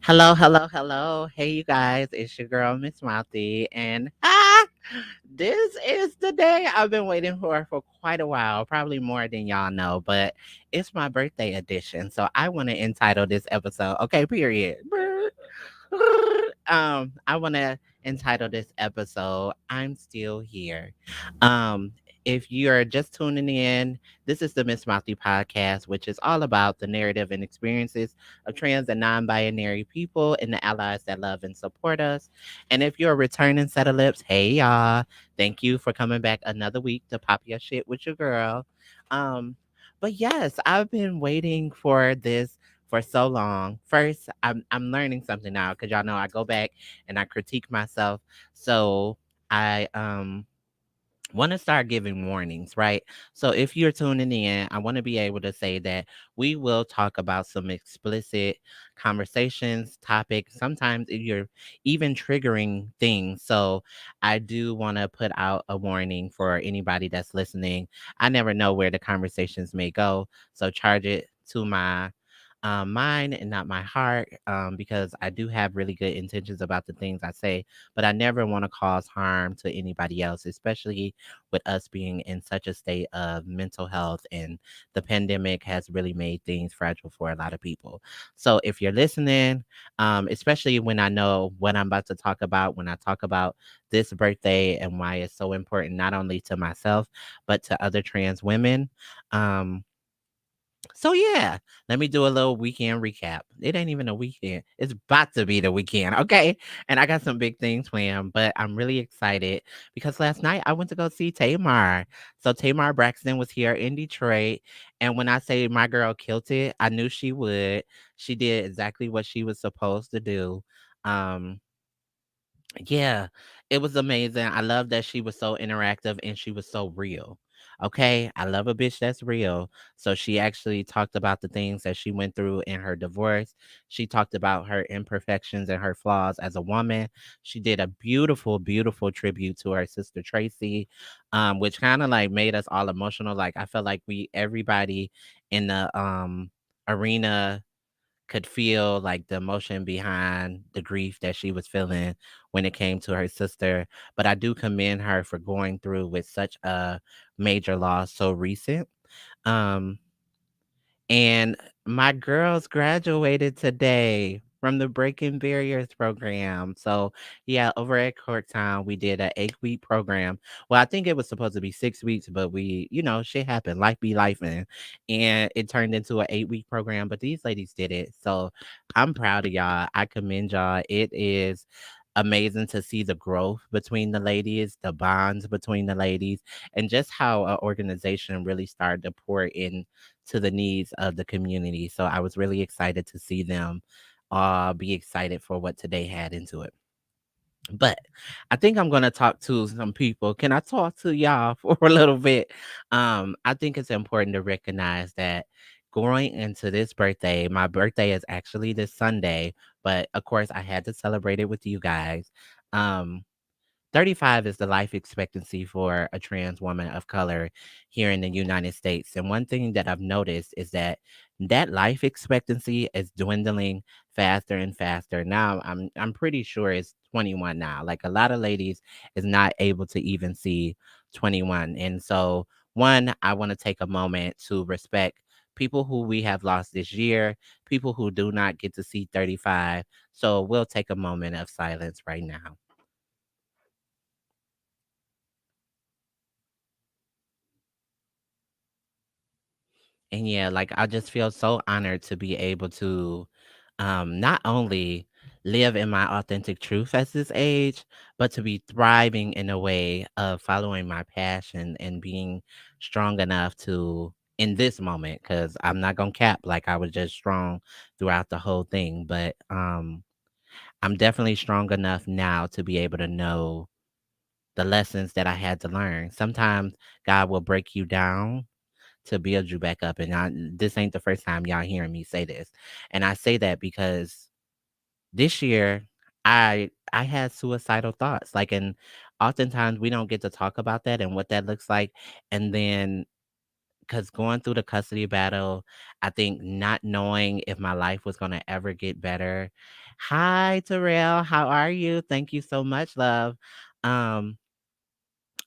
Hello, hello, hello. Hey, you guys, it's your girl, Miss Mouthy, and this is the day I've been waiting for quite a while, probably more than y'all know, but it's my birthday edition, so I want to entitle this episode, okay, period. I want to entitle this episode "I'm Still Here." Um, if you're just tuning in, this is the Miss Mouthy podcast, which is all about the narrative and experiences of trans and non-binary people and the allies that love and support us. And if you're a returning set of lips, hey y'all, thank you for coming back another week to pop your shit with your girl. Um, but yes, I've been waiting for this for so long. First, I'm learning something now because y'all know I go back and I critique myself. So I want to start giving warnings, right? So if you're tuning in, I want to be able to say that we will talk about some explicit conversations, topics, sometimes if you're even triggering things. So I do want to put out a warning for anybody that's listening. I never know where the conversations may go. So charge it to my mind and not my heart, because I do have really good intentions about the things I say, but I never want to cause harm to anybody else, especially with us being in such a state of mental health, and the pandemic has really made things fragile for a lot of people. So if you're listening, especially when I know what I'm about to talk about, when I talk about this birthday and why it's so important, not only to myself, but to other trans women. Um, so yeah, let me do a little weekend recap. It ain't even a weekend. It's about to be the weekend, okay? And I got some big things planned, but I'm really excited because last night I went to go see Tamar. So Tamar Braxton was here in Detroit, and when I say my girl killed it, I knew she would. She did exactly what she was supposed to do. Um yeah, it was amazing. I love that she was so interactive and she was so real. Okay, I love a bitch that's real. So she actually talked about the things that she went through in her divorce. She talked about her imperfections and her flaws as a woman. She did a beautiful, beautiful tribute to her sister Tracy, which kind of like made us all emotional. Like I felt like everybody in the arena could feel like the emotion behind the grief that she was feeling when it came to her sister. But I do commend her for going through with such a major loss so recent. Um, and my girls graduated today from the Breaking Barriers program. So, yeah, over at Corktown, we did an 8-week program. Well, I think it was supposed to be 6 weeks, but shit happened. Life be life, man. And it turned into an 8-week program. But these ladies did it. So I'm proud of y'all. I commend y'all. It is amazing to see the growth between the ladies, the bonds between the ladies, and just how an organization really started to pour in to the needs of the community. So I was really excited to see them be excited for what today had into it. But I think I'm gonna talk to some people. Can I talk to y'all for a little bit? I think it's important to recognize that going into this birthday, my birthday is actually this Sunday, but of course I had to celebrate it with you guys. Um, 35 is the life expectancy for a trans woman of color here in the United States. And one thing that I've noticed is that that life expectancy is dwindling faster and faster. Now I'm pretty sure it's 21 now. Like a lot of ladies is not able to even see 21. And so one, I want to take a moment to respect people who we have lost this year, people who do not get to see 35. So we'll take a moment of silence right now. And yeah, like I just feel so honored to be able to not only live in my authentic truth at this age, but to be thriving in a way of following my passion and being strong enough to in this moment, because I'm not gonna cap like I was just strong throughout the whole thing, but I'm definitely strong enough now to be able to know the lessons that I had to learn. Sometimes God will break you down to build you back up. And this ain't the first time y'all hearing me say this. And I say that because this year I had suicidal thoughts. Like, and oftentimes we don't get to talk about that and what that looks like. And then because going through the custody battle, I think not knowing if my life was going to ever get better, Hi, Terrell. How are you? Thank you so much, love. Um,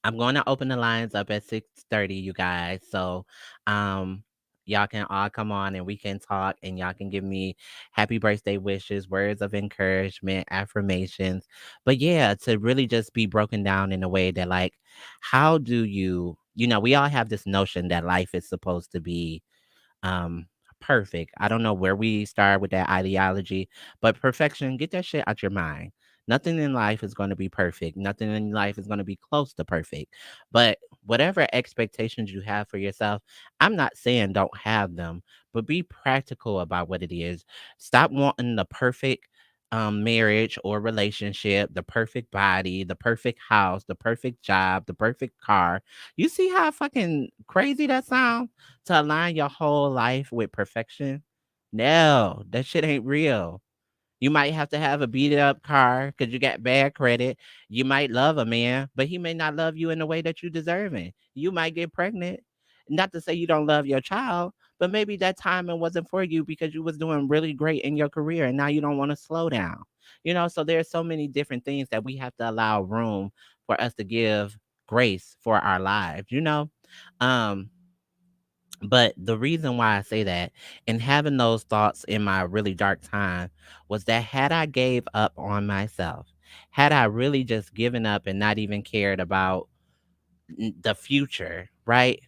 I'm going to open the lines up at 6:30, you guys. So, um, y'all can all come on and we can talk and y'all can give me happy birthday wishes, words of encouragement, affirmations. But yeah, to really just be broken down in a way that like, how do we all have this notion that life is supposed to be um perfect. I don't know where we start with that ideology, but perfection, get that shit out your mind. Nothing in life is going to be perfect. Nothing in life is going to be close to perfect. But whatever expectations you have for yourself, I'm not saying don't have them, but be practical about what it is. Stop wanting the perfect marriage or relationship, the perfect body, the perfect house, the perfect job, the perfect car. You see how fucking crazy that sounds? To align your whole life with perfection? No, that shit ain't real. You might have to have a beat up car because you got bad credit. You might love a man, but he may not love you in the way that you deserving. You might get pregnant. Not to say you don't love your child, but maybe that timing wasn't for you because you was doing really great in your career and now you don't want to slow down. So there's so many different things that we have to allow room for us to give grace for our lives. Um, but the reason why I say that and having those thoughts in my really dark time was that had I gave up on myself, had I really just given up and not even cared about the future, right?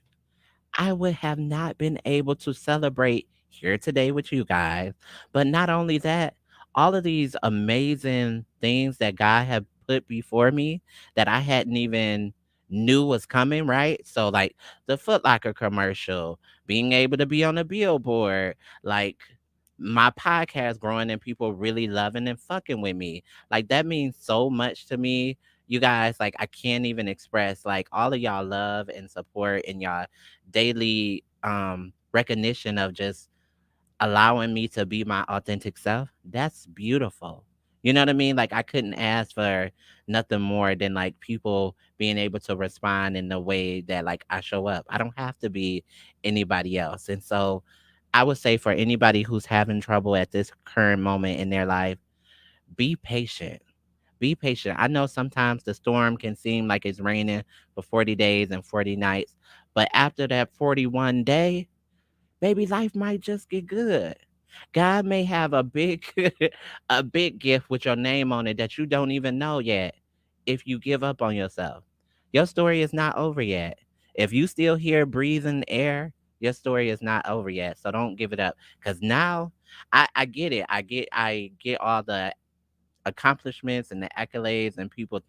I would have not been able to celebrate here today with you guys. But not only that, all of these amazing things that God had put before me that I hadn't even knew was coming, right? So like the Foot Locker commercial, being able to be on a billboard, like my podcast growing and people really loving and fucking with me. Like that means so much to me. You guys, like I can't even express like all of y'all love and support and y'all daily recognition of just allowing me to be my authentic self. That's beautiful. You know what I mean? Like I couldn't ask for nothing more than like people being able to respond in the way that like I show up. I don't have to be anybody else. And so I would say for anybody who's having trouble at this current moment in their life, be patient. Be patient. I know sometimes the storm can seem like it's raining for 40 days and 40 nights, but after that 41 day, baby, life might just get good. God may have a big a big gift with your name on it that you don't even know yet if you give up on yourself. Your story is not over yet. If you still here breathing air, your story is not over yet. So don't give it up. Cause now I get it. I get all the accomplishments and the accolades and people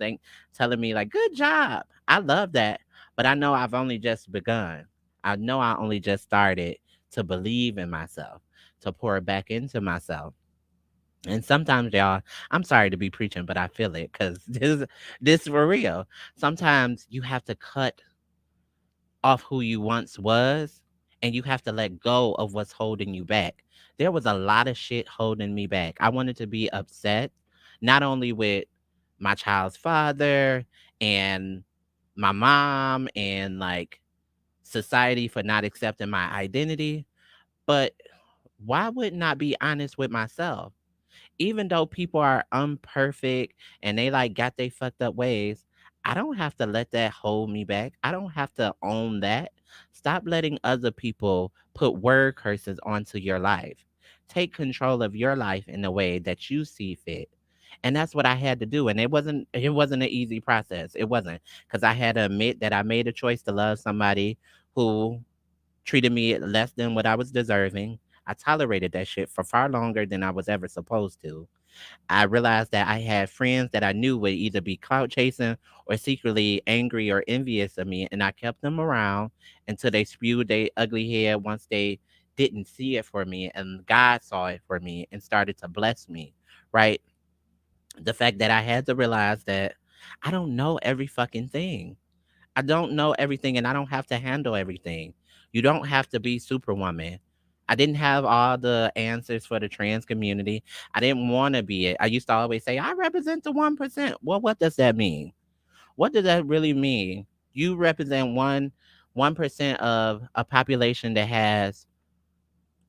telling me like good job. I love that, but I know I've only just begun. I know I only just started to believe in myself, to pour back into myself. And sometimes, y'all, I'm sorry to be preaching, but I feel it because this for real. Sometimes you have to cut off who you once was and you have to let go of what's holding you back. There was a lot of shit holding me back. I wanted to be upset not only with my child's father and my mom and like society for not accepting my identity, but why would not be honest with myself? Even though people are imperfect and they like got they fucked up ways, I don't have to let that hold me back. I don't have to own that. Stop letting other people put word curses onto your life. Take control of your life in the way that you see fit. And that's what I had to do. And it wasn't an easy process. It wasn't because I had to admit that I made a choice to love somebody who treated me less than what I was deserving. I tolerated that shit for far longer than I was ever supposed to. I realized that I had friends that I knew would either be clout chasing or secretly angry or envious of me, and I kept them around until they spewed their ugly head once they didn't see it for me, and God saw it for me and started to bless me, right? The fact that I had to realize that I don't know every fucking thing. I don't know everything and I don't have to handle everything. You don't have to be Superwoman. I didn't have all the answers for the trans community. I didn't want to be it. I used to always say, I represent the 1%. Well, what does that mean? What does that really mean? You represent 1% of a population that has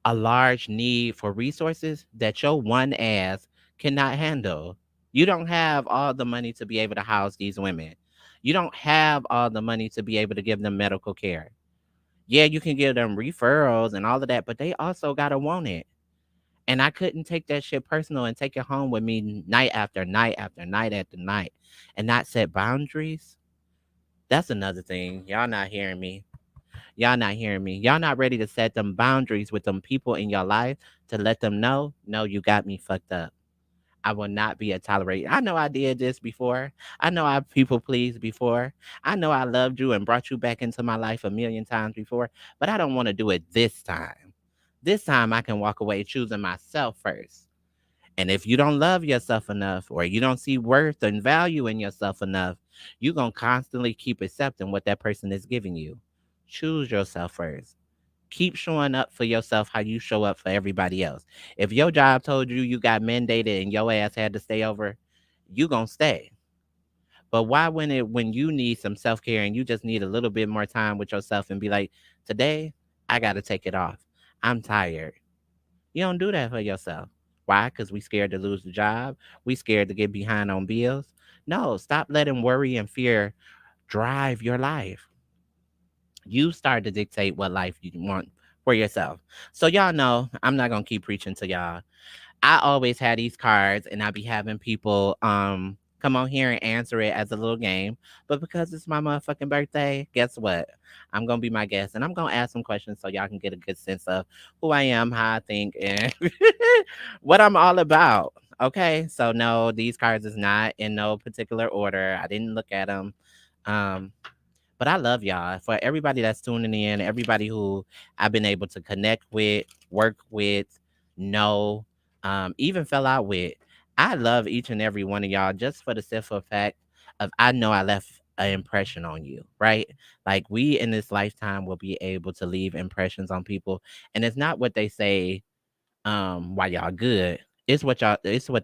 a large need for resources that your one ass cannot handle. You don't have all the money to be able to house these women. You don't have all the money to be able to give them medical care. Yeah, you can give them referrals and all of that, but they also gotta want it. And I couldn't take that shit personal and take it home with me night after night after night after night and not set boundaries. That's another thing. Y'all not hearing me. Y'all not hearing me. Y'all not ready to set them boundaries with them people in your life to let them know, no, you got me fucked up. I will not be a tolerated. I know I did this before. I know I people pleased before. I know I loved you and brought you back into my life a million times before, but I don't want to do it this time. This time I can walk away choosing myself first. And if you don't love yourself enough or you don't see worth and value in yourself enough, you're going to constantly keep accepting what that person is giving you. Choose yourself first. Keep showing up for yourself how you show up for everybody else. If your job told you you got mandated and your ass had to stay over, you going to stay. But why when you need some self-care and you just need a little bit more time with yourself and be like, "Today, I got to take it off. I'm tired." You don't do that for yourself. Why? Because we scared to lose the job. We scared to get behind on bills. No, stop letting worry and fear drive your life. You start to dictate what life you want for yourself. So y'all know I'm not gonna keep preaching to y'all. I always had these cards and I be having people come on here and answer it as a little game. But because it's my motherfucking birthday, guess what? I'm gonna be my guest and I'm gonna ask some questions so y'all can get a good sense of who I am, how I think, and what I'm all about. Okay, so no, these cards is not in no particular order. I didn't look at them. Um, but I love y'all. For everybody that's tuning in, everybody who I've been able to connect with, work with, know, even fell out with. I love each and every one of y'all just for the simple fact of I know I left an impression on you, right? Like we in this lifetime will be able to leave impressions on people. And it's not what they say while y'all good. It's what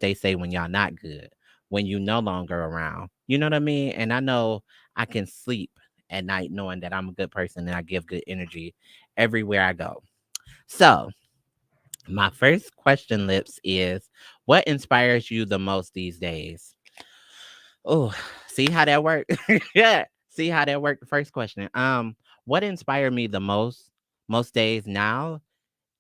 they say when y'all not good, when you no longer around. You know what I mean? And I know I can sleep at night knowing that I'm a good person and I give good energy everywhere I go. So my first question, Lips, is what inspires you the most these days? Oh, see how that worked? Yeah. See how that worked? The first question. What inspired me the most days now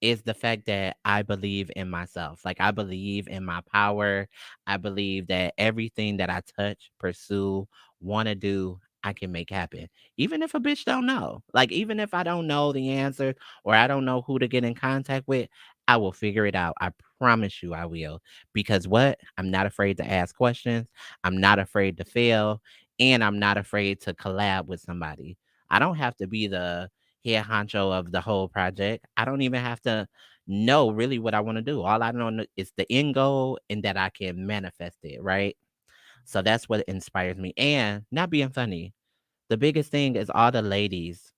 is the fact that I believe in myself. Like I believe in my power. I believe that everything that I touch, pursue, want to do, I can make happen. Even if a bitch don't know. Like even if I don't know the answer or I don't know who to get in contact with, I will figure it out. I promise you I will. Because what? I'm not afraid to ask questions. I'm not afraid to fail, and I'm not afraid to collab with somebody. I don't have to be the head honcho of the whole project. I don't even have to know really what I want to do. All I know is the end goal and that I can manifest it, right? So that's what inspires me. And not being funny. The biggest thing is all the ladies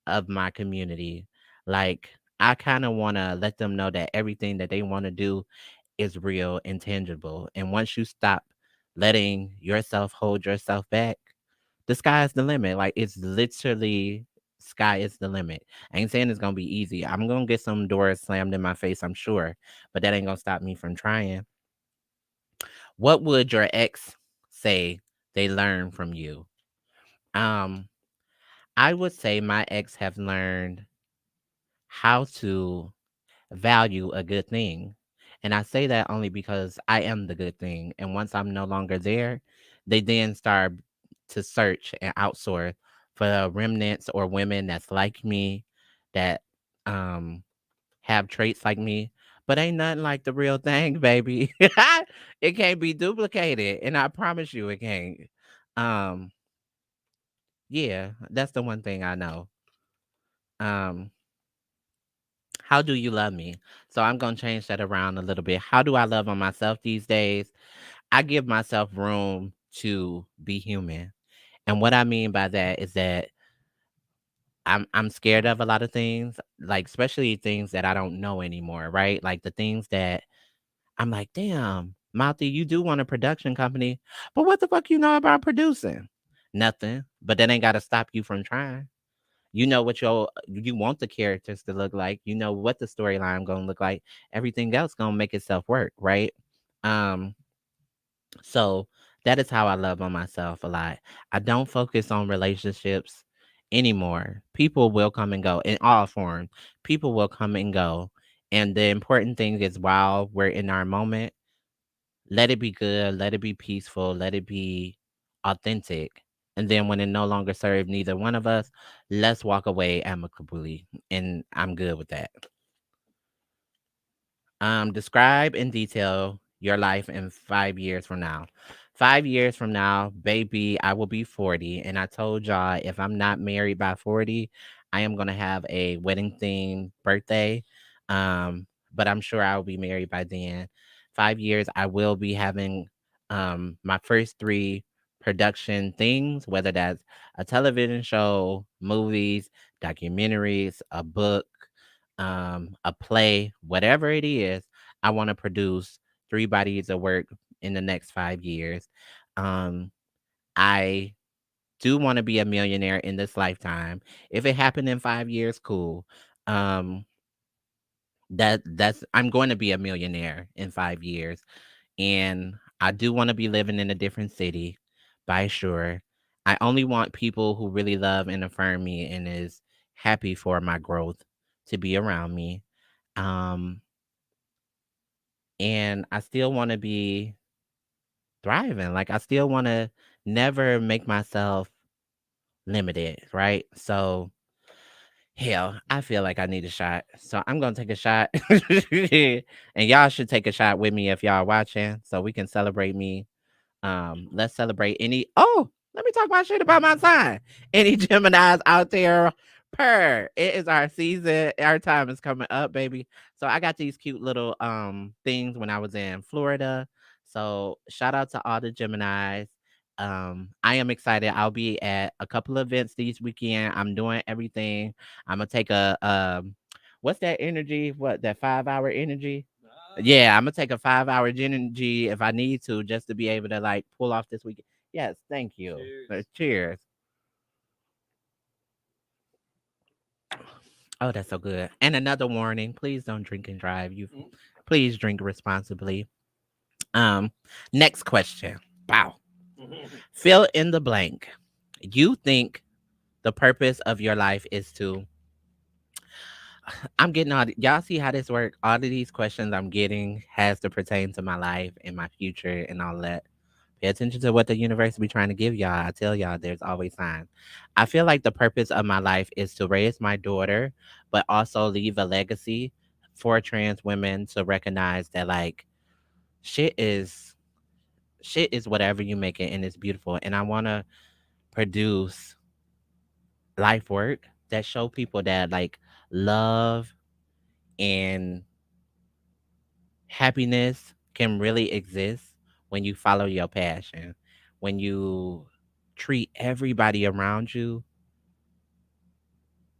of my community. Like, I kind of want to let them know that everything that they want to do is real and tangible. And once you stop letting yourself hold yourself back, the sky is the limit. Like it's literally sky is the limit. I ain't saying it's gonna be easy. I'm gonna get some doors slammed in my face, I'm sure, but that ain't gonna stop me from trying. What would your ex say they learned from you? Um, I would say my ex have learned how to value a good thing. And I say that only because I am the good thing. And once I'm no longer there, they then start to search and outsource for the remnants or women that's like me, that um have traits like me. But ain't nothing like the real thing, baby. It can't be duplicated. And I promise you it can't. Um, yeah, that's the one thing I know. Um, how do you love me? So I'm gonna change that around a little bit. How do I love on myself these days? I give myself room to be human. And what I mean by that is that I'm scared of a lot of things, like especially things that I don't know anymore, right? Like the things that I'm like, damn, Mouthy, you do want a production company, but what the fuck you know about producing? Nothing. But that ain't gotta stop you from trying. You know what you want the characters to look like. You know what the storyline gonna look like. Everything else gonna make itself work, right? Um, so that is how I love on myself a lot. I don't focus on relationships anymore. People will come and go in all forms. People will come and go. And the important thing is while we're in our moment, let it be good, let it be peaceful, let it be authentic. And then when it no longer serves neither one of us, let's walk away amicably. And I'm good with that. Describe in detail your life in 5 years from now. 5 years from now, baby, I will be 40. And I told y'all if I'm not married by 40, I am gonna have a wedding themed birthday. But I'm sure I'll be married by then. 5 years, I will be having my first three production things, whether that's a television show, movies, documentaries, a book, a play, whatever it is, I want to produce three bodies of work in the next 5 years. Um, I do want to be a millionaire in this lifetime. If it happened in 5 years, cool. Um, that's I'm going to be a millionaire in 5 years, and I do want to be living in a different city, by sure. I only want people who really love and affirm me and is happy for my growth to be around me. Um, and I still want to be thriving. Like I still want to never make myself limited, right? So hell, I feel like I need a shot. So I'm gonna take a shot. And y'all should take a shot with me if y'all watching so we can celebrate me. Let's celebrate any let me talk my shit about my sign. Any Geminis out there, it is our season. Our time is coming up, baby. So I got these cute little things when I was in Florida. So shout out to all the Geminis. I am excited. I'll be at a couple of events this weekend. I'm doing everything. I'm gonna take a what's that energy? What that 5 hour energy? Yeah, I'm gonna take a 5 hour energy if I need to, just to be able to like pull off this weekend. Yes, thank you. Cheers. Oh, that's so good. And another warning: please don't drink and drive. You, please drink responsibly. Um, Next question. Wow. Fill in the blank. You think the purpose of your life is to I'm getting y'all see how this work? All of these questions I'm getting has to pertain to my life and my future and all that. Pay attention to what the universe be trying to give y'all. I tell y'all there's always signs. I feel like the purpose of my life is to raise my daughter, but also leave a legacy for trans women to recognize that like shit is shit is whatever you make it and it's beautiful. And I wanna produce life work that show people that like love and happiness can really exist when you follow your passion, when you treat everybody around you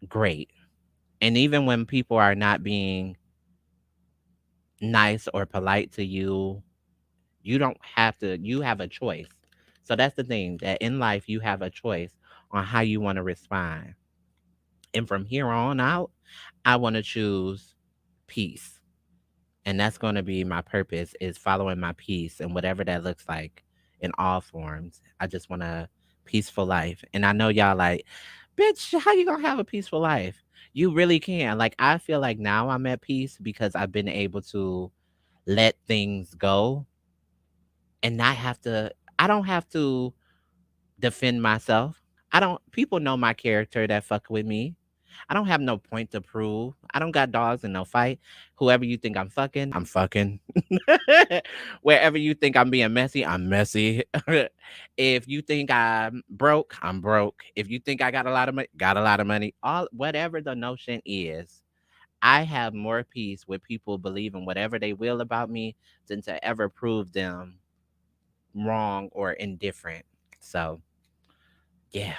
great. And even when people are not being nice or polite to you, you don't have to, you have a choice. So that's the thing that in life, you have a choice on how you want to respond. And from here on out, I want to choose peace. And that's going to be my purpose is following my peace and whatever that looks like in all forms. I just want a peaceful life. And I know y'all like, bitch, how you going to have a peaceful life? You really can. Like I feel like now I'm at peace because I've been able to let things go and not have to I don't have to defend myself. I don't people know my character that fuck with me. I don't have no point to prove. I don't got dogs in no fight. Whoever you think I'm fucking. Wherever you think I'm being messy, I'm messy. If you think I'm broke. If you think I got a lot of money, got a lot of money. All whatever the notion is, I have more peace with people believing whatever they will about me than to ever prove them wrong or indifferent. So yeah.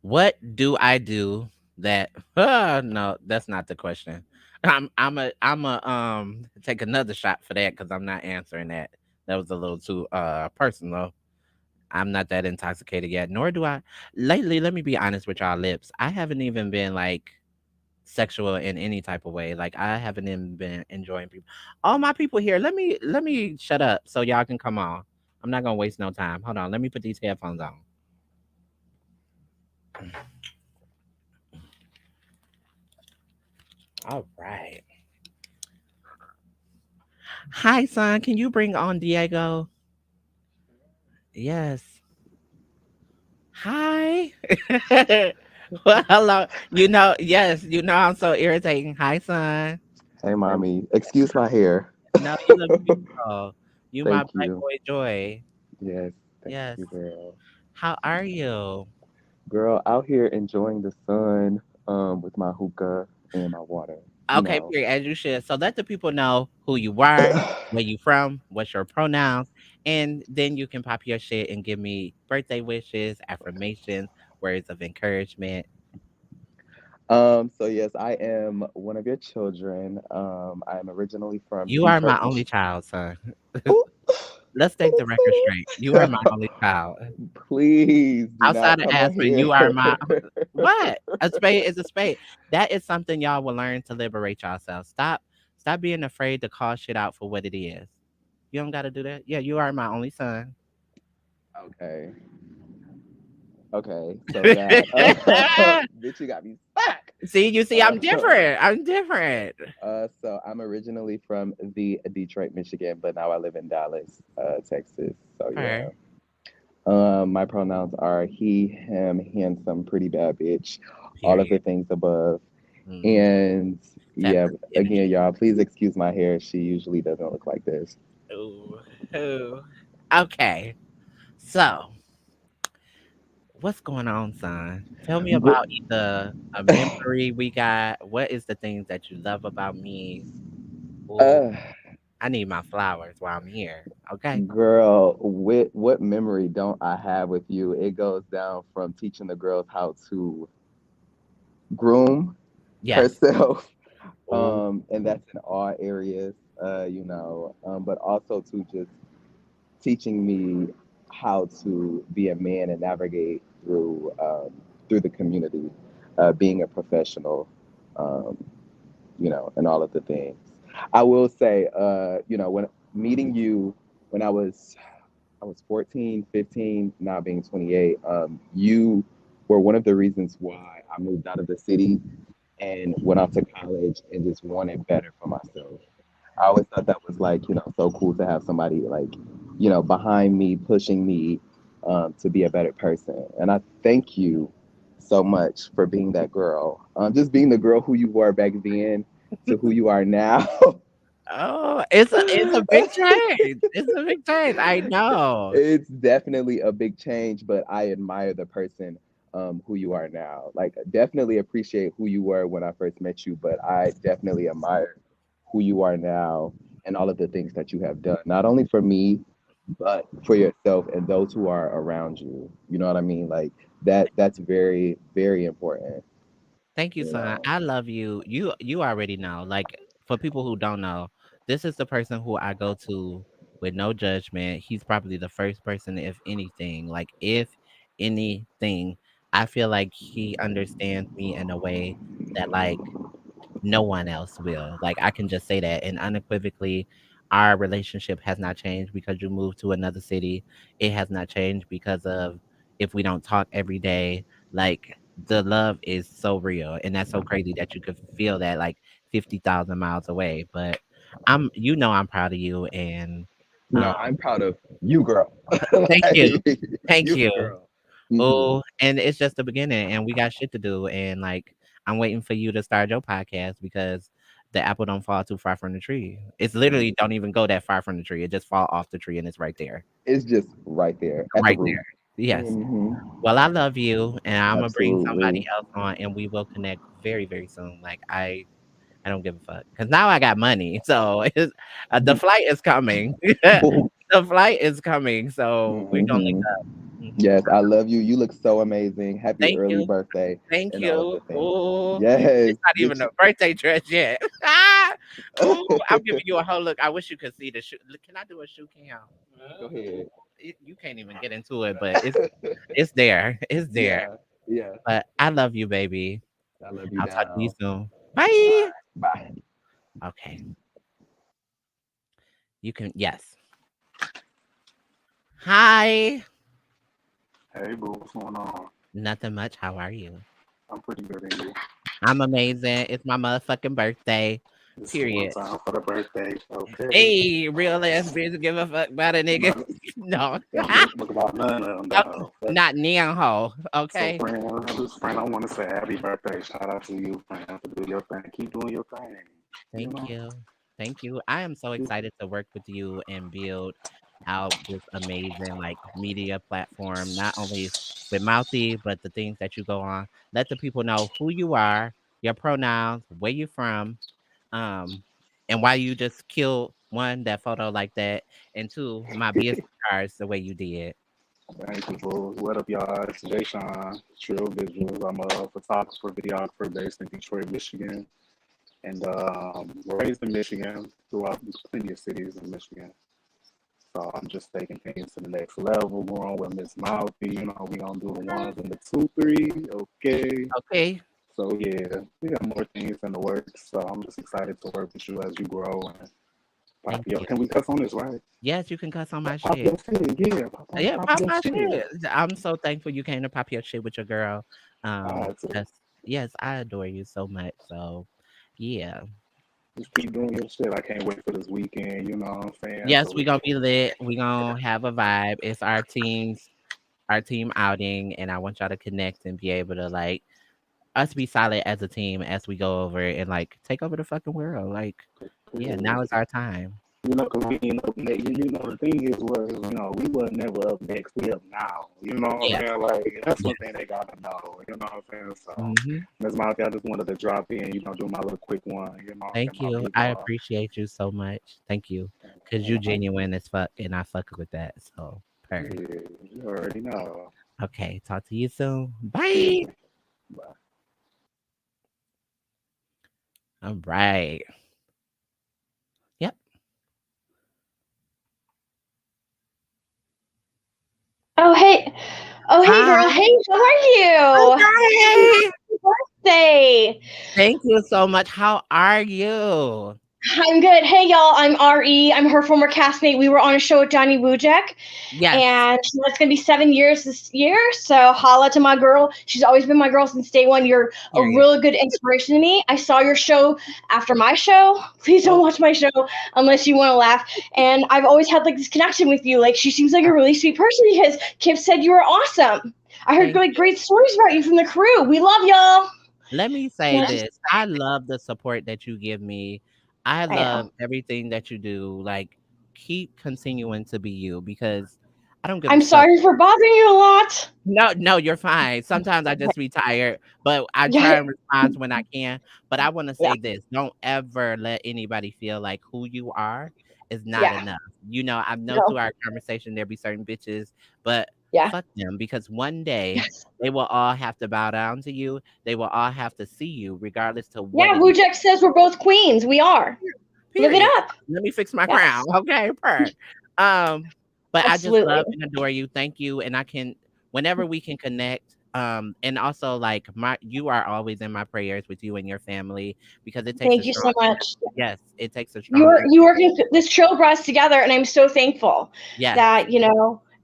What do I do that no, that's not the question. I'm a take another shot for that because I'm not answering that. That was a little too personal. I'm not that intoxicated yet, nor do I lately, let me be honest with y'all lips. I haven't even been like sexual in any type of way. Like I haven't even been enjoying people. All my people here, let me shut up so y'all can come on. I'm not gonna waste no time. Hold on, let me put these headphones on. All right. Hi, son. Can you bring on Diego? Yes. Hi. Well, hello. Yes, I'm so irritating. Hi, son. Hey, Let me- mommy. Excuse my hair. No, you look beautiful. You my Thank black you. boy joy. Yes, thank Yes. you, girl. How are you? Girl, out here enjoying the sun with my hookah and my water. You Okay, know. period, as you should. So let the people know who you are, where you from, what's your pronouns, and then you can pop your shit and give me birthday wishes, affirmations, words of encouragement. So yes, I am one of your children. I am originally from You are Detroit, my only Michigan. child, son. Oh, Let's I take the didn't record straight. You are say my only child. that. Please do Outside not of come on Aspen, here. you are my what? A spade is a spade. That is something y'all will learn to liberate yourselves. Stop being afraid to call shit out for what it is. You don't gotta do that. Yeah, you are my only son. Okay. Okay. So that bitch, you got me stuck. You see, I'm Uh, different. I'm different. so I'm originally from the Detroit, Michigan, but now I live in Dallas, Texas. So Her yeah. My pronouns are he, him, handsome, pretty bad bitch, all of the period. things above. Hmm. And That yeah, pussy again, energy. y'all, please excuse my hair. She usually doesn't look like this. Ooh, ooh. Okay, so what's going on, son? Tell me Gr- about either a memory we got. What is the things that you love about me? Ooh, uh, I need my flowers while I'm here. Okay. Girl, what memory don't I have with you? It goes down from teaching the girls how to groom Yes. herself. Ooh. And that's in all areas, but also to just teaching me how to be a man and navigate through the community, being a professional, um, and all of the things. I will say, when meeting you when I was 14, 15, now being 28, you were one of the reasons why I moved out of the city and went off to college and just wanted better for myself. I always thought that was like, so cool to have somebody like, behind me, pushing me to be a better person. And I thank you so much for being that girl. Just being the girl who you were back then to who you are now. Oh, it's a big change. It's a big change. I know. It's definitely a big change, but I admire the person who you are now. Like, definitely appreciate who you were when I first met you, but I definitely admire who you are now and all of the things that you have done, not only for me, but for yourself and those who are around you. You know what I mean? Like that's very, very important, Thank you, you son. know. I love you. You already know. Like for people who don't know, this is the person who I go to with no judgment. He's probably the first person, if anything, if anything, I feel like he understands me in a way that no one else will. Like I can just say that and unequivocally our relationship has not changed because you moved to another city. It has not changed because of if we don't talk every day. Like the love is so real and that's so crazy that you could feel that 50,000 miles away. But I'm proud of you and No, um I'm proud of you, girl. thank you. Like, Thank you, you. girl. Hmm. Oh, and it's just the beginning, and we got shit to do. And I'm waiting for you to start your podcast because the apple don't fall too far from the tree. It's literally don't even go that far from the tree. It just fall off the tree, and it's right there, It's just right there at the right root. there. Yes. Hmm. Well, I love you, and I'm gonna bring somebody Absolutely. else on, and we will connect very, very soon. I don't give a fuck because now I got money, so the flight is coming. The flight is coming, so we're gonna link Hmm. up. Mhm. Yes, I love you. You look so amazing. Happy Thank early you. birthday Thank and all of you. the things. Ooh, Yes, it's not even bitch. a birthday dress yet. Ooh, I'm giving you a whole look. I wish you could see the shoe. Can I do a shoe cam? Go ahead. You can't even get into it, but it's there. It's there. Yeah, yeah. But I love you, baby. I love you I'll talk to you down. soon. Bye. Bye. Okay. You can, yes. Hi. Hey, boo, what's going on? Nothing much. How are you? I'm pretty good in you. I'm amazing. It's my motherfucking birthday. It's one Period. time for the birthday. Okay. Hey, real ass bitch give a fuck about a nigga. None, No. don't give a fuck about none of them, Oh, dog. But, not neon ho. so, Okay. friend, I want to say happy birthday. Shout out to you, friend, for doing your thing. Keep doing your thing. You Thank know? you. Thank you. I am so excited to work with you and build out this amazing like media platform, not only with Mouthy, but the things that you go on. Let the people know who you are, your pronouns, where you're from, um, and why you just killed one, that photo like that, and two, my business cards the way you did. Thank you, boo. What up, y'all? It's Jay Sean, Trill Visuals. I'm a photographer, videographer based in Detroit, Michigan. And raised in Michigan, throughout plenty of cities in Michigan. So I'm just taking things to the next level, growing with Miss Mouthy. You know, we gonna do the ones and the two, three. Okay. Okay. So yeah, we got more things in the works. So I'm just excited to work with you as you grow and pop Thank your. you. Can we cuss on this, right? Yes, you can cuss on my Pop shit. your shit, yeah. Yeah, Pop pop your my shit. shit. I'm so thankful you came to pop your shit with your girl. I had to. Because yes, I adore you so much. So yeah. Just keep doing your shit. I can't wait for this weekend. You know what I'm saying? Yes, So we we gonna can. be lit. We gonna have a vibe. It's our team outing, and I want y'all to connect and be able to like us be solid as a team as we go over and like take over the fucking world. Like, yeah, now is our time. You know, because we ain't up next. You know, the thing is, we wasn't never up next. We up now. You know what I'm Yeah. saying? Like, that's Yeah. one thing they gotta know. You know what I'm saying? So, Hmm. Ms. Mouthy, I just wanted to drop in, do my little quick one, get Thank my you. I people appreciate you so much. Thank you. Cause you up. genuine as fuck and I fuck with that. So per. Yeah, you already know. Okay. Talk to you soon. Yeah. Bye. Bye. All right. Yep. Oh hey, oh hey, Hi. girl. Hey, how are you? Okay. Happy birthday. Thank you so much. How are you? I'm good. Hey, y'all. I'm Re. I'm her former castmate. We were on a show with Johnny Wujek, Yes. and it's gonna be 7 years this year. So holla to my girl. She's always been my girl since day one. You're a Period. really good inspiration to me. I saw your show after my show. Please don't Oh, watch my show unless you want to laugh. And I've always had like this connection with you. Like she seems like a really sweet person because Kip said you were awesome. I heard thank like you. great stories about you from the crew. We love y'all. Let me say Yeah, this. I love the support that you give me. I I love know. everything that you do. Like, keep continuing to be you because I don't give a I'm fuck. sorry for bothering you a lot. No, no, you're fine. Sometimes I just be tired, but I Yeah, try and respond when I can. But I want to yeah, say this: don't ever let anybody feel like who you are is not yeah. enough. You know, I know No, through our conversation there be certain bitches, but yeah. fuck them because one day Yes. they will all have to bow down to you. They will all have to see you, regardless to what Yeah, it is. Wujek says we're both queens. We are. Live it Period. up. Let me fix my crown. Yes, Okay, per. Um, but I just absolutely. love and adore you. Thank you. And I can whenever we can connect, and also like you are always in my prayers with you and your family because it takes a Thank you strong so much. yes, it takes a strong You working this show brought us together, and I'm so thankful yes. that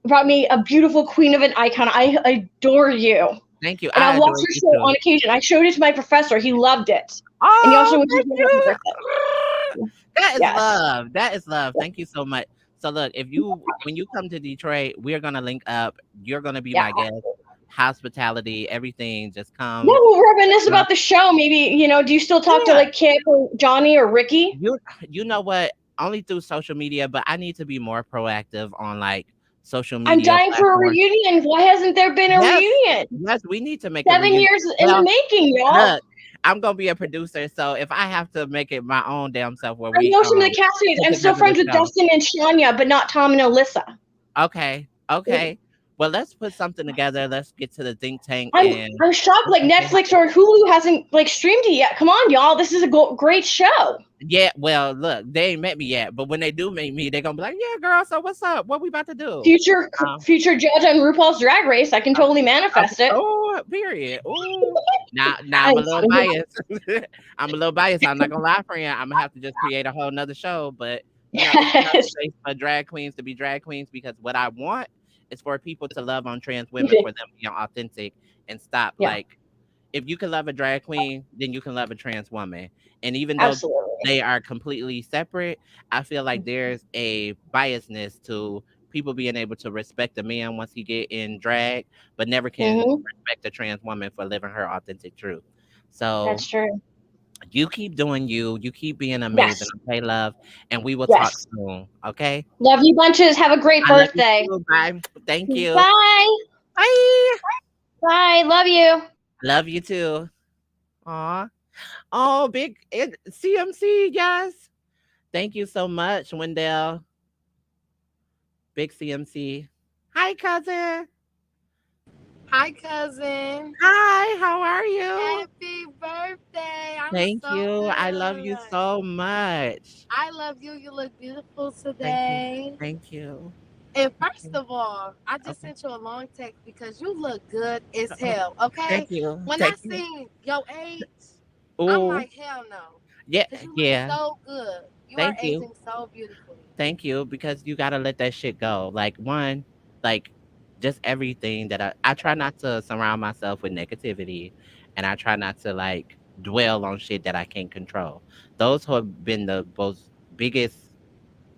brought me a beautiful queen of an icon. I adore you, Thank you. and I I've adore watched your you show too. on occasion. I showed it to my professor. He loved it, and he Oh, also wishes thank me a happy you. birthday. That is Yes. love. That is love. Thank you so much. So look, if you when you come to Detroit, we're gonna link up. You're gonna be Yeah. my guest. Hospitality, everything. Just Yeah, come. we'll reminisce Uh, about the show. Maybe, do you still talk to yeah, like Kip or Johnny or Ricky? you you know what? Only through social media, but I need to be more proactive on like social I'm media dying for a platforms. reunion. Why hasn't there been a Yes, reunion? yes, we need to make a Seven reunion. years in the Well, making, y'all. look, I'm gonna be a producer, so if I have to make it my own damn self, where I we know some of the castmates. put I'm still together the friends with show. Dustin and Shania, but not Tom and Alyssa. Okay, okay. Well, let's put something together. Let's get to the think tank I'm and I'm shocked. Like Netflix or Hulu hasn't like streamed it yet. Come on, y'all. This is a great show. yeah, well, look, they ain't met me yet, but when they do meet me, they're gonna be like, "Yeah, girl, so what's up? What we about to do?" Future Um, future judge on RuPaul's Drag Race. I can totally okay. manifest it. Oh, period. Oh, now I'm a Nice. little biased. I'm a little biased. I'm not gonna lie, friend. I'm gonna have to just create a whole nother show, but it's enough Yes. space for drag queens to be drag queens because what I want is for people to love on trans women for them being authentic and stop Yeah, like if you can love a drag queen, then you can love a trans woman. And even though absolutely. they are completely separate, I feel like there's a biasness to people being able to respect a man once he get in drag, but never can Hmm. respect a trans woman for living her authentic truth. So That's true. you keep doing you, you keep being amazing, Yes. okay, love, and we will talk Yes. soon, okay? Love you bunches. Have a great I love you birthday. too. Bye. Thank you. Bye. Bye. Bye. Love you. Love you too. Aw. Oh, CMC, yes. Thank you so much, Wendell. Big CMC. Hi, cousin. Hi, cousin. Hi, how are you? Happy birthday. I'm Thank so you. I love you good. so much. I love you. You look beautiful Thank you. today. Thank you. And first Okay. of all, I just Okay. sent you a long text because you look good as Oh, hell. Okay. thank you. When I Thank you. seen your age, I'm Oh, like, hell no. yeah, Because you look yeah. so good. You are Thank you. aging so beautifully. Thank you because you gotta let that shit go. Like one, like just everything that I try not to surround myself with negativity, and I try not to like dwell on shit that I can't control. Those have been the most biggest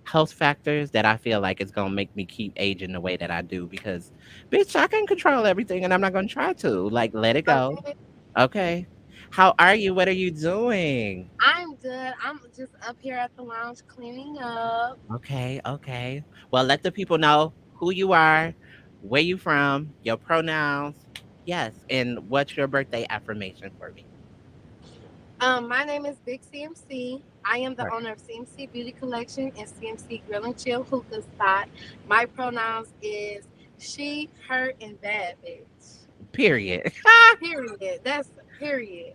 health factors that I feel like is gonna make me keep aging the way that I do because, bitch, I can control everything, and I'm not gonna try to. Like, let it go. Okay. Okay. How are you? What are you doing? I'm good. I'm just up here at the lounge cleaning up. Okay, okay. Well, let the people know who you are, where you from, your pronouns, yes, and what's your birthday affirmation for me. My name is Big CMC. I am the Right. owner of CMC Beauty Collection and CMC Grill and Chill Hookah Spot. My pronouns is she, her, and bad bitch. Period. Period. That's period.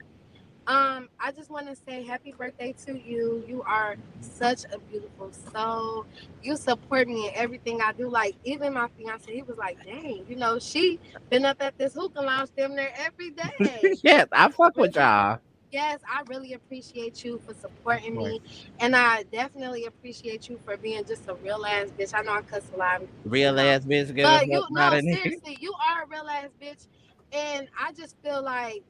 I just want to say happy birthday to you. You are such a beautiful soul. You support me in everything I do. Like even my fiance, he was like, "Dang, she been up at this hookah lounge damn near every day." Yes, I I fuck with really y'all. Yes, I really appreciate you for Of supporting course. me, and I definitely appreciate you for being just a real ass bitch. I know I cuss a lot, you Real know, ass bitch, give a but fuck about it. seriously, you are a real ass bitch, and I just feel like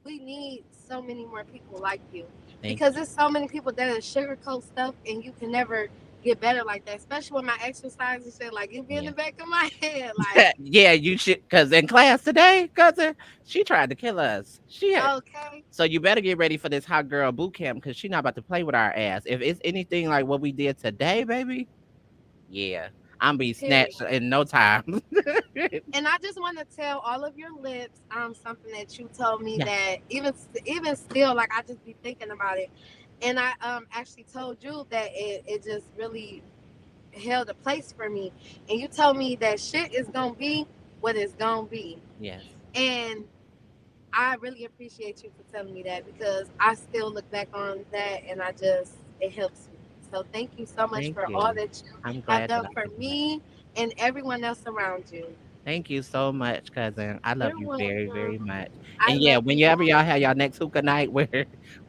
we need so many more people like you Thank because there's so many people that sugarcoat stuff, and you can never get better like that. Especially with my exercise and shit, like it be in you. the back of my head, Yeah. like Yeah, you should, because in class today, cousin, she tried to kill us. She had, okay. so you better get ready for this hot girl boot camp because she not about to play with our ass. If it's anything like what we did today, baby, yeah, I'm be Period. snatched in no time. And I just want to tell all of your lips something that you told me Yeah. that even still, like I just be thinking about it, and I actually told you that it just really held a place for me, and you told me that shit is gonna be what it's gonna be, Yes. and I really appreciate you for telling me that because I still look back on that and it helps me. So thank you so much Thank for all you. that you I'm have glad that done I for could do that. me and everyone else around you. Thank you so much, cousin. I love You're you very, very welcome. much. I And yeah, love you whenever y'all more. have y'all next hookah night where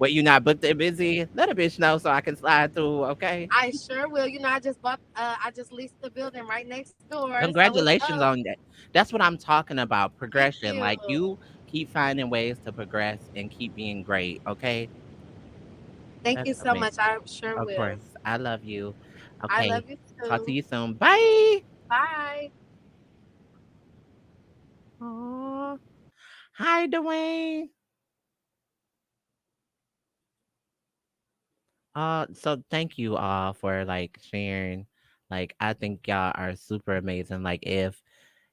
you not booked and busy, let a bitch know so I can slide through, okay? I sure will. I just leased the building right next door, so it's Congratulations up. on that. That's what I'm talking about. Thank Progression. you. Like you keep finding ways to progress and keep being great, okay? Thank That's you so amazing. much. I sure Of will. course. I love you. I Okay. love you Talk to too. you soon. Bye. Bye. Aw. Hi, Dwayne. So thank you all for like sharing. Like I think y'all are super amazing. Like if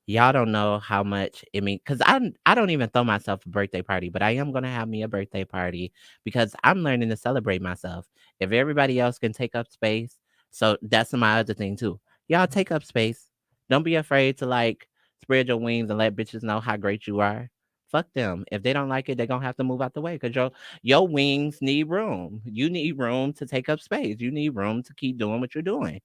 y'all don't know how much I mean, because I don't even throw myself a birthday party, but I am gonna have me a birthday party because I'm learning to celebrate myself. If everybody else can take up space, so that's my other thing too. Y'all take up space. Don't be afraid to like spread your wings and let bitches know how great you are. Fuck them. If they don't like it, they're gonna have to move out the way because your wings need room. You need room to take up space. You need room to keep doing what you're doing.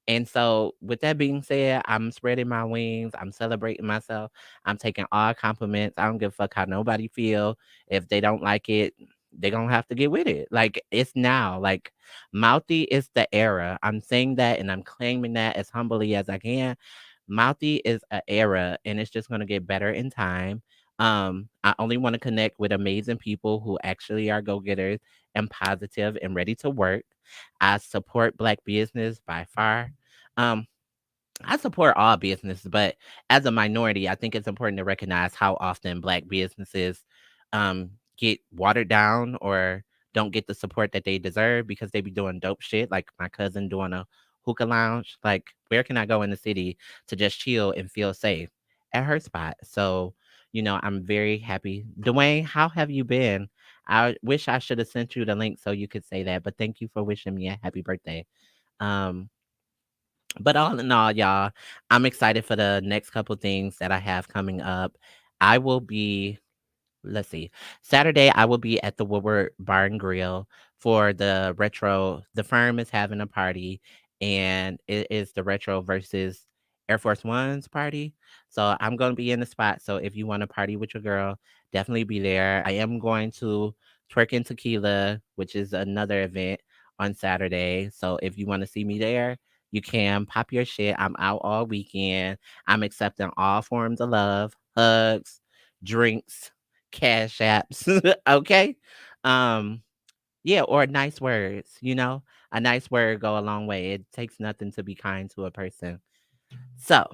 And so, with that being said, I'm spreading my wings. I'm celebrating myself. I'm taking all compliments. I don't give a fuck how nobody feel. If they don't like it, they're gonna have to get with it. Like it's now. Like mouthy is the era. I'm saying that and I'm claiming that as humbly as I can. Mouthy is an era, and it's just gonna get better in time. I only want to connect with amazing people who actually are go getters and positive and ready to work. I support Black business by far. Um, I support all businesses, but as a minority, I think it's important to recognize how often Black businesses get watered down or don't get the support that they deserve because they be doing dope shit. Like my cousin doing a hookah lounge. Like, where can I go in the city to just chill and feel safe? At her spot. So, I'm very happy. Dwayne, how have you been? I wish I should have sent you the link so you could say that, but thank you for wishing me a happy birthday. Um, but all in all, y'all, I'm excited for the next couple things that I have coming up. I will be let's see. Saturday, I will be at the Woodward Bar and Grill for the retro. The firm is having a party, and it is the retro versus Air Force One's party. So I'm going to be in the spot. So if you want to party with your girl, definitely be there. I am going to Twerk and Tequila, which is another event on Saturday. So if you want to see me there, you can pop your shit. I'm out all weekend. I'm accepting all forms of love, hugs, drinks, cash apps. Okay. Um, yeah, or nice words, a nice word go a long way. It takes nothing to be kind to a person. So,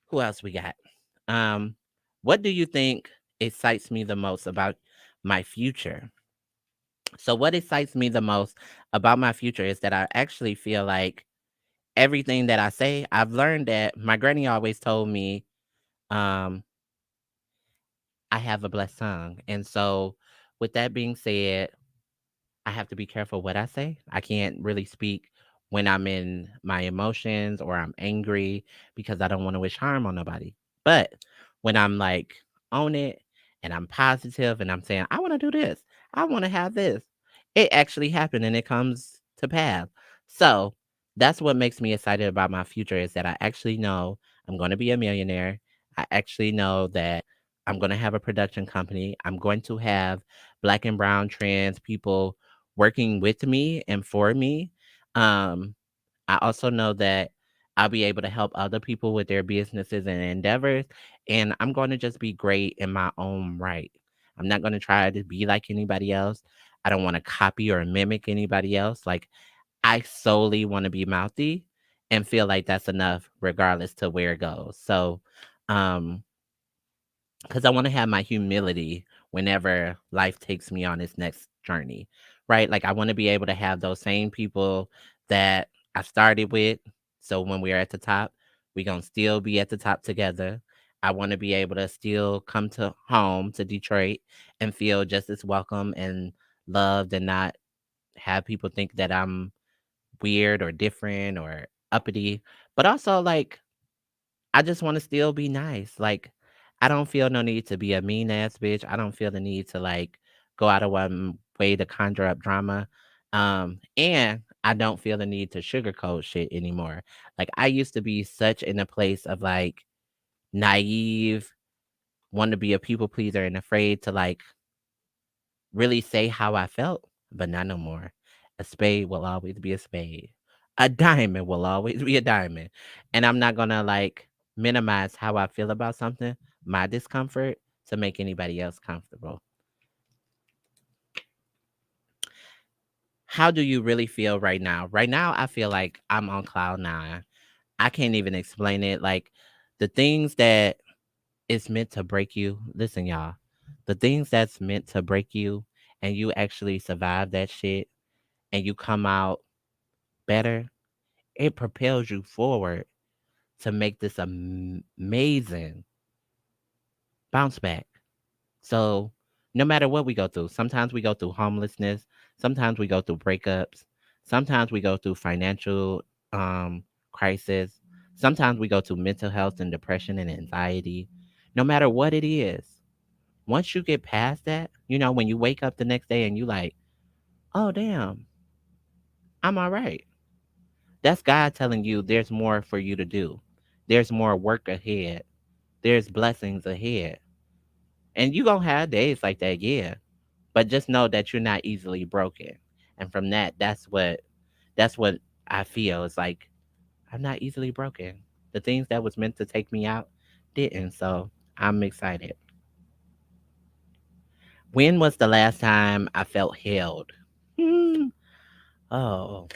who else we got? Um, what do you think excites me the most about my future? So, what excites me the most about my future is that I actually feel like everything that I say, I've learned that my granny always told me, um, I have a blessed tongue. And so, with that being said, I have to be careful what I say. I can't really speak when I'm in my emotions or I'm angry because I don't want to wish harm on nobody. But when I'm like on it and I'm positive and I'm saying, I want to do this, I want to have this, it actually happened and it comes to pass. So that's what makes me excited about my future is that I actually know I'm going to be a millionaire. I actually know that I'm going to have a production company. I'm going to have Black and brown trans people working with me and for me. Um, I also know that I'll be able to help other people with their businesses and endeavors. And I'm going to just be great in my own right. I'm not going to try to be like anybody else. I don't want to copy or mimic anybody else. Like, I solely want to be mouthy and feel like that's enough, regardless to where it goes. So, um, because I want to have my humility whenever life takes me on its next journey, right? Like I want to be able to have those same people that I started with. So when we're at the top, we're going to still be at the top together. I want to be able to still come to home to Detroit and feel just as welcome and loved and not have people think that I'm weird or different or uppity, but also like I just want to still be nice. Like, I don't feel no need to be a mean ass bitch. I don't feel the need to like go out of one way to conjure up drama. And I don't feel the need to sugarcoat shit anymore. Like, I used to be such in a place of like naive, want to be a people pleaser and afraid to like really say how I felt, but not no more. A spade will always be a spade. A diamond will always be a diamond. And I'm not gonna like minimize how I feel about something, my discomfort, to make anybody else comfortable. How do you really feel right now? Right now, I feel like I'm on cloud nine. I can't even explain it. Like the things that is meant to break you. Listen, y'all, the things that's meant to break you and you actually survive that shit and you come out better, it propels you forward to make this amazing bounce back. So, no matter what we go through, sometimes we go through homelessness, sometimes we go through breakups, sometimes we go through financial crisis, Sometimes we go to mental health and depression and anxiety, no matter what it is. Once you get past that, when you wake up the next day and you like, oh damn, I'm all right. That's God telling you there's more for you to do. There's more work ahead. There's blessings ahead. And you gonna have days like that, yeah. But just know that you're not easily broken. And from that, that's what I feel. It's like I'm not easily broken. The things that was meant to take me out didn't. So I'm excited. When was the last time I felt held? Hmm. Oh,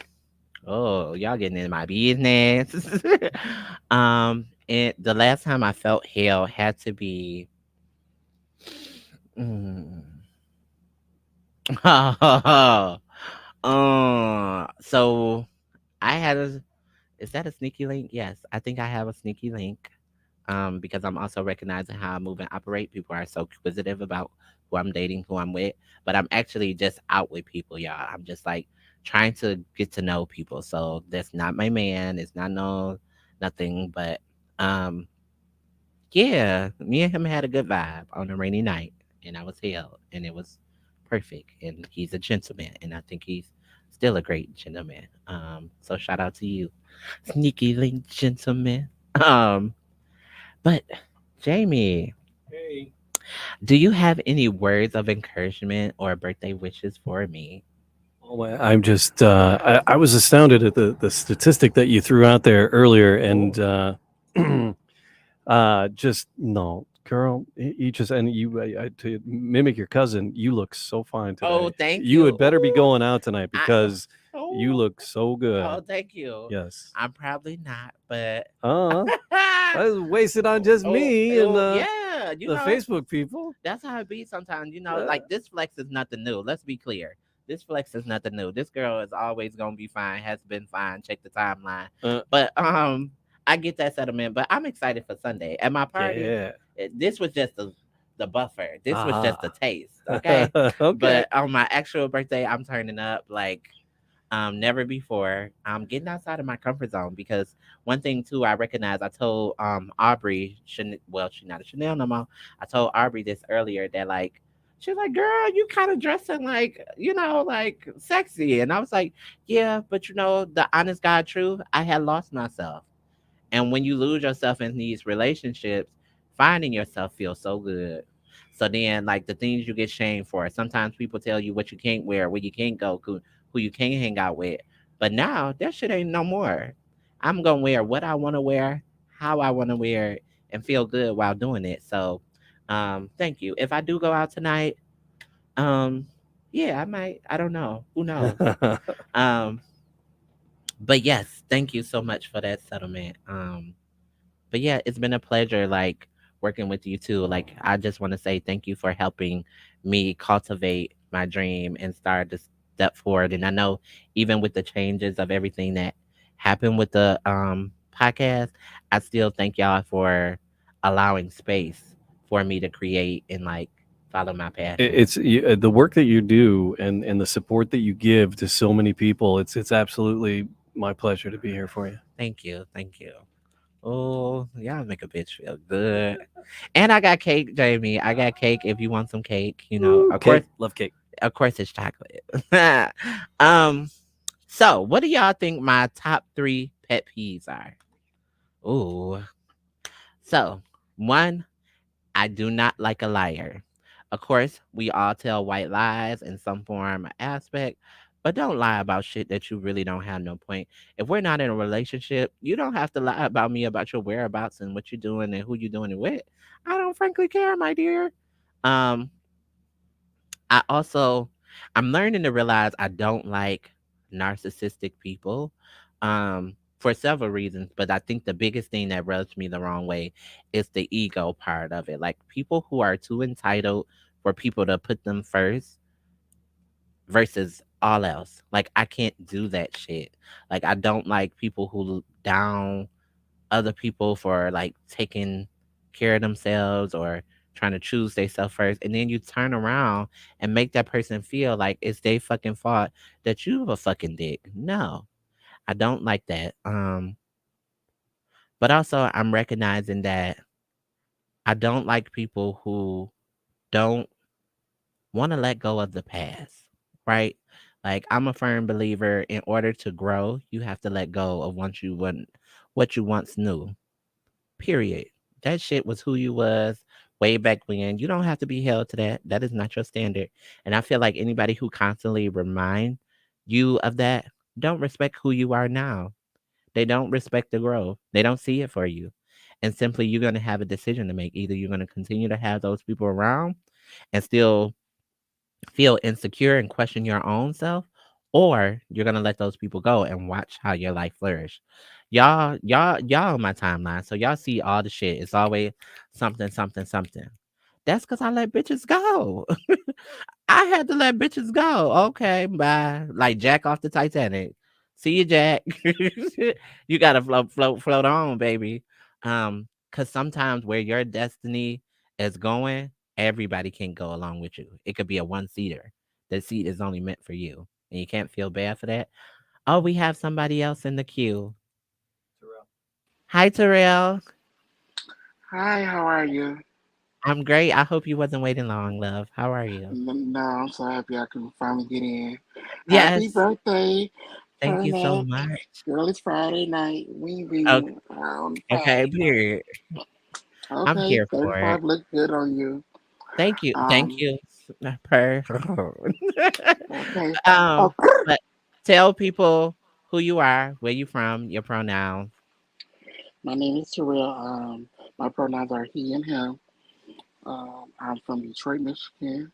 y'all getting in my business. And the last time I felt held had to be. Mm, so I had a. Is that a sneaky link? Yes, I think I have a sneaky link. Because I'm also recognizing how I move and operate. People are so inquisitive about who I'm dating, who I'm with, but I'm actually just out with people, y'all. I'm just like trying to get to know people. So that's not my man. It's not nothing, but um, yeah, me and him had a good vibe on a rainy night, and I was held, and it was perfect. And he's a gentleman, and I think he's still a great gentleman. So shout out to you, sneaky link gentleman. Um, but Jamie, Hey. do you have any words of encouragement or birthday wishes for me? Well, I'm just, I was astounded at the statistic that you threw out there earlier. And just, no, girl, you just, and you, to mimic your cousin, you look so fine Oh, today. thank You you. had better be Ooh, going out tonight I, because you oh, look so oh, good. thank you. Yes. I'm probably not, but I was wasted on just me and yeah, the Facebook people. that's how it be sometimes. Uh, Like this flex is nothing new. Let's be clear. This flex is nothing new. This girl is always gonna be fine. Has been fine. Check the timeline. uh, But I get that settlement. But I'm excited for Sunday at my party. yeah. This was just the buffer. This was just the Ah. taste. Okay. Okay. But on my actual birthday, I'm turning up like never before. I'm getting outside of my comfort zone because one thing too I recognize. I told Aubrey, well, she's not a Chanel no more. I told Aubrey this earlier that like she's like, girl, you kind of dressing like like sexy, and I was like, yeah, but the honest God truth, I had lost myself, and when you lose yourself in these relationships, finding yourself feels so good. So then, like the things you get shamed for, sometimes people tell you what you can't wear, where you can't go, who you can't hang out with. But now that shit ain't no more. I'm gonna wear what I want to wear, how I want to wear it, and feel good while doing it. So, thank you. If I do go out tonight, um, yeah, I might. I don't know. Who knows? Um, but yes, thank you so much for that settlement. But yeah, it's been a pleasure like working with you too. Like I just want to say thank you for helping me cultivate my dream and start to step forward. And I know even with the changes of everything that happened with the podcast, I still thank y'all for allowing space for me to create and like follow my passion. The work that you do and the support that you give to so many people. It's absolutely my pleasure to be here for you. Thank you. Thank you. Oh, y'all make a bitch feel good. And I got cake, Jamie. I got cake if you want some cake. Ooh, Of course, cake, love cake. it's chocolate. um, so what do y'all think my top 3 pet peeves are? Ooh. So one, I do not like a liar. Of course, we all tell white lies in some form or aspect, but don't lie about shit that you really don't have no point. If we're not in a relationship, you don't have to lie about me about your whereabouts and what you're doing and who you're doing it with. I don't frankly care, my dear. Um, I also I'm learning to realize I don't like narcissistic people. For several reasons, but I think the biggest thing that rubs me the wrong way is the ego part of it. Like people who are too entitled for people to put them first versus all else. Like I can't do that shit. Like I don't like people who down other people for like taking care of themselves or trying to choose themselves first, and then you turn around and make that person feel like it's their fucking fault that you have a fucking dick. No, I don't like that. But also, I'm recognizing that I don't like people who don't want to let go of the past, right? Like I'm a firm believer in order to grow, you have to let go of what you once knew. Period. That shit was who you was way back when. You don't have to be held to that. That is not your standard. And I feel like anybody who constantly remind you of that don't respect who you are now. They don't respect the growth. They don't see it for you. And simply you're going to have a decision to make. Either you're going to continue to have those people around and still feel insecure and question your own self, or you're gonna let those people go and watch how your life flourish. Y'all on my timeline, so y'all see all the shit. It's always something, something, something. That's because I let bitches go. I had to let bitches go. Okay, bye. Like Jack off the Titanic. See you, Jack. You gotta float, float, float on, baby. Because sometimes where your destiny is going, everybody can go along with you. It could be a one seater. The seat is only meant for you, and you can't feel bad for that. Oh, we have somebody else in the queue. Hi, Terrell. Hi, how are you? I'm great. I hope you wasn't waiting long, love. How are you? No, I'm so happy I can finally get in. Happy Yes. birthday, Thank you turn so up. much. Girl, it's Friday night. We Okay. be on Okay. Friday night. Period. I'm Okay, here for it. 35 look good on you. Thank you. Thank Um, you. Per. okay. Oh, um, but tell people who you are, where you from, your pronouns. my name is Terrell. My pronouns are he and him. I'm from Detroit, Michigan.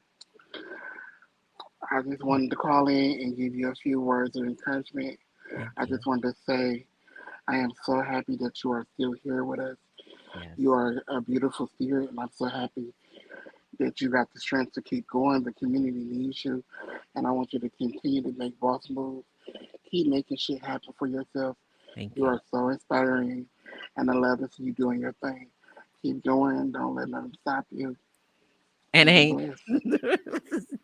I just wanted to call in and give you a few words of encouragement. Thank I you. just wanted to say I am so happy that you are still here with us. Yes. You are a beautiful spirit, and I'm so happy that you got the strength to keep going. The community needs you, and I want you to continue to make boss moves. Keep making shit happen for yourself. Thank You you. are so inspiring, and I love to see you doing your thing. Keep going. Don't let nothing stop you, And and be ain't. blessed.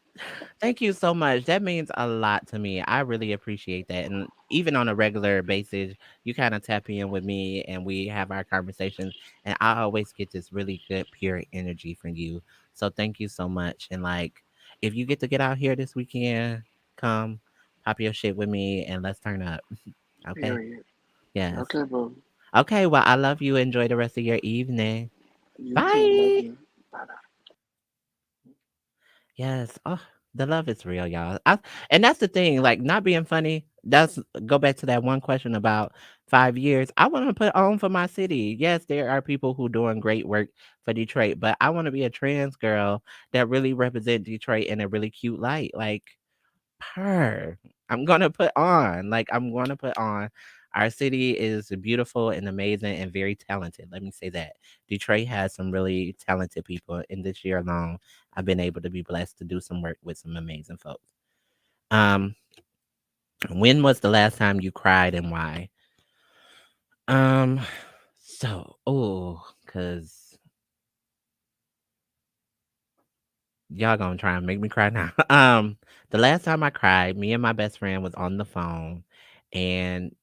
Thank you so much. That means a lot to me. I really appreciate that. And even on a regular basis, you kind of tap in with me and we have our conversations. And I always get this really good, pure energy from you. So thank you so much. And like, if you get to get out here this weekend, come pop your shit with me and let's turn up. Okay. Period. Yes. Okay, boo. Okay. Well, I love you. Enjoy the rest of your evening. You too. Love Bye. you. Bye bye. Yes. Oh, the love is real, y'all. And that's the thing, like not being funny. That's go back to that one question about 5 years. I want to put on for my city. Yes, there are people who doing great work for Detroit, but I want to be a trans girl that really represent Detroit in a really cute light. Like her. I'm gonna put on. Our city is beautiful and amazing and very talented. Let me say that. Detroit has some really talented people. In this year alone, I've been able to be blessed to do some work with some amazing folks. Um, when was the last time you cried and why? Um, cause y'all gonna try and make me cry now. The last time I cried, me and my best friend was on the phone, and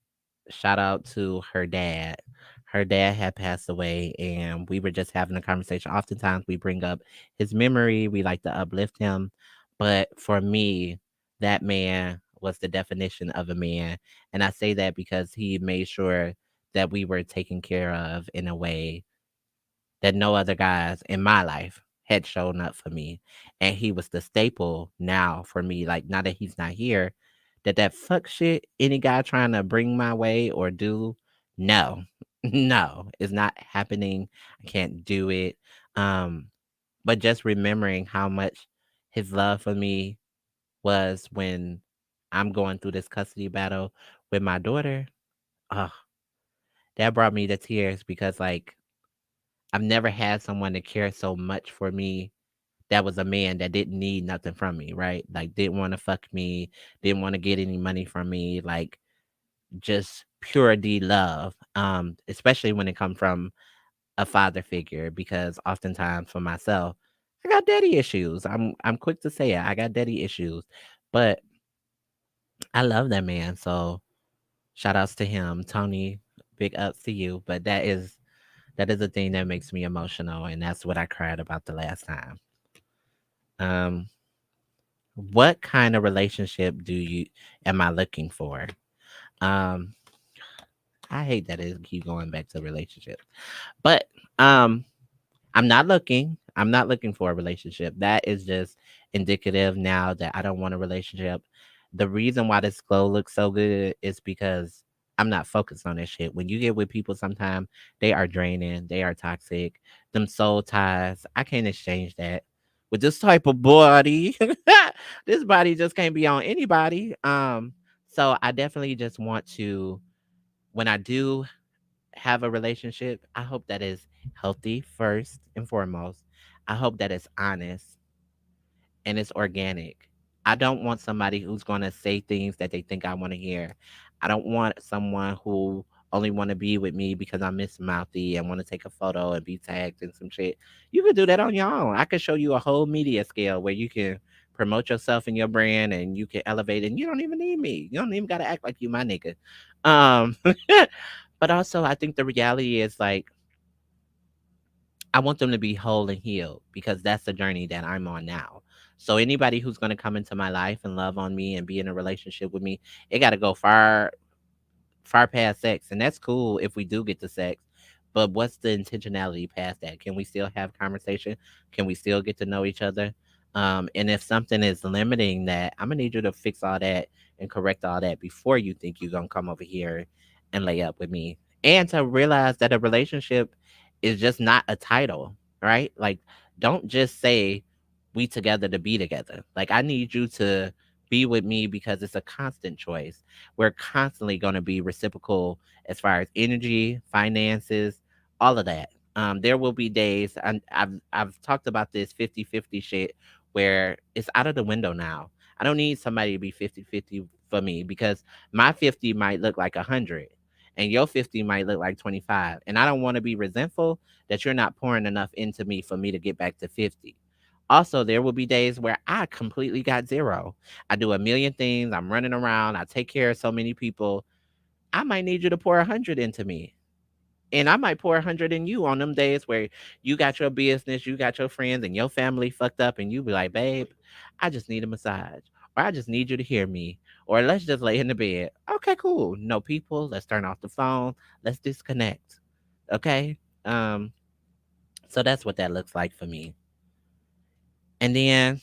shout out to her dad. Her dad had passed away, and we were just having a conversation. Oftentimes, we bring up his memory, we like to uplift him. But for me, that man was the definition of a man. And I say that because he made sure that we were taken care of in a way that no other guys in my life had shown up for me. And he was the staple now for me. Like now that he's not here, that fuck shit any guy trying to bring my way or do, no. No, it's not happening. I can't do it. Um, but just remembering how much his love for me was when I'm going through this custody battle with my daughter. Oh, that brought me to tears because like I've never had someone that cared so much for me that was a man that didn't need nothing from me, right? Like didn't want to fuck me, didn't want to get any money from me, like just pure D love. Especially when it comes from a father figure, because oftentimes for myself, I got daddy issues. I'm quick to say it. I got daddy issues. But I love that man. So shout outs to him, Tony. big ups to you. But that is a thing that makes me emotional, and that's what I cried about the last time. Um, what kind of relationship do you am I looking for? Um, I hate that it keep going back to relationships, but um, I'm not looking. I'm not looking for a relationship. That is just indicative now that I don't want a relationship. The reason why this glow looks so good is because I'm not focused on that shit. When you get with people, sometimes they are draining, they are toxic. Them soul ties, I can't exchange that with this type of body. This body just can't be on anybody. So I definitely just want to, when I do have a relationship, I hope that is healthy first and foremost. I hope that it's honest and it's organic. I don't want somebody who's going to say things that they think I want to hear. I don't want someone who only want to be with me because I'm Miss Mouthy and want to take a photo and be tagged in some shit. You can do that on your own. I could show you a whole media scale where you can promote yourself and your brand and you can elevate, and you don't even need me. You don't even got to act like you my nigga. Um but also I think the reality is like I want them to be whole and healed because that's the journey that I'm on now. So anybody who's going to come into my life and love on me and be in a relationship with me, it got to go far past sex, and that's cool if we do get to sex. But what's the intentionality past that? Can we still have conversation? Can we still get to know each other? And if something is limiting that, I'm gonna need you to fix all that and correct all that before you think you're gonna come over here and lay up with me. And to realize that a relationship is just not a title, right? Like, don't just say we together to be together. Like, I need you to be with me because it's a constant choice. We're constantly going to be reciprocal as far as energy, finances, all of that. There will be days, and I've talked about this 50-50 shit where it's out of the window now. I don't need somebody to be 50-50 for me because my 50 might look like 100 and your 50 might look like 25. And I don't want to be resentful that you're not pouring enough into me for me to get back to 50. Also, there will be days where I completely got zero. I do a million things. I'm running around. I take care of so many people. I might need you to pour 100 into me. And I might pour 100 in you on them days where you got your business, you got your friends, and your family fucked up. And you be like, babe, I just need a massage. Or I just need you to hear me. Or let's just lay in the bed. Okay, cool. No people. Let's turn off the phone. Let's disconnect. Okay. So that's what that looks like for me. And then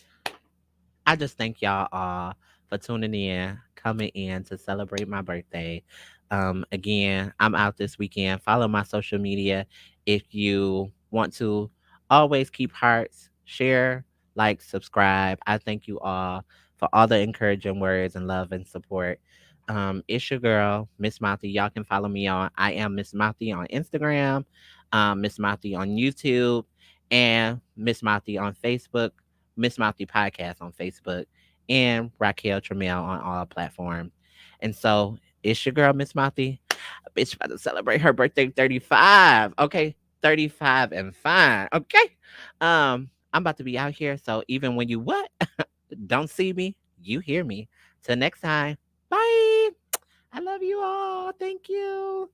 I just thank y'all all for tuning in, coming in to celebrate my birthday. Again, I'm out this weekend. Follow my social media if you want to. Always keep hearts, share, like, subscribe. I thank you all for all the encouraging words and love and support. It's your girl, Miss Mouthy. Y'all can follow me on I am Miss Mouthy on Instagram, Miss Mouthy on YouTube, and Miss Mouthy on Facebook. Miss Mouthy Podcast on Facebook, and Raquel Tramiel on all platforms. And so it's your girl, Miss Mouthy. A bitch about to celebrate her birthday 35. Okay. 35 and fine. Okay. I'm about to be out here. So even when you what? Don't see me, you hear me. Till next time. Bye. I love you all. Thank you.